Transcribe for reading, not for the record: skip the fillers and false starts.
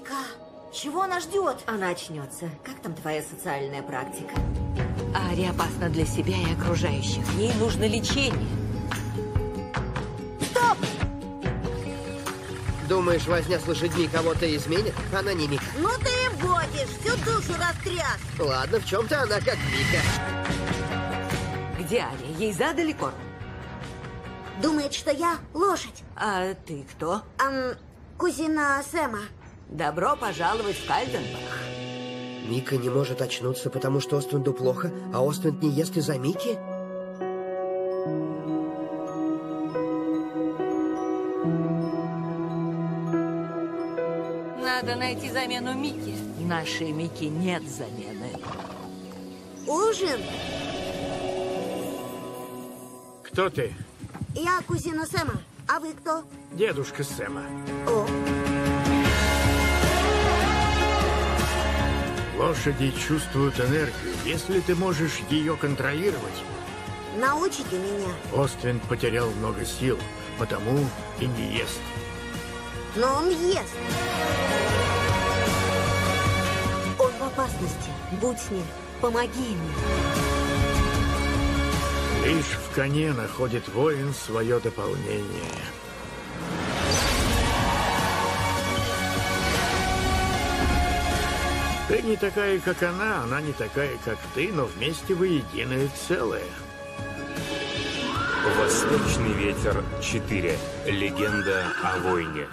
Мика, чего она ждет? Она очнется. Как там твоя социальная практика? Ари опасна для себя и окружающих. Ей нужно лечение. Стоп! Думаешь, возня с лошадьми кого-то изменит? Она не Мика. Ну ты и бодишь, всю душу растряс. Ладно, в чем-то она как Мика. Где Ари? Ей задали корм? Думает, что я лошадь. А ты кто? Кузина Сэма. Добро пожаловать в Кальденбах. Мика не может очнуться, потому что Оственду плохо, а Оственд не ест из-за Мики? Надо найти замену Мики. Нашей Мики нет замены. Ужин? Кто ты? Я кузина Сэма. А вы кто? Дедушка Сэма. О. Лошади чувствуют энергию. Если ты можешь ее контролировать... Научите меня. Оственд потерял много сил, потому и не ест. Но он ест. Он в опасности. Будь с ним. Помоги ему. Лишь в коне находит воин свое дополнение. Ты не такая, как она не такая, как ты, но вместе вы единое целое. Восточный ветер 4. Легенда о войне.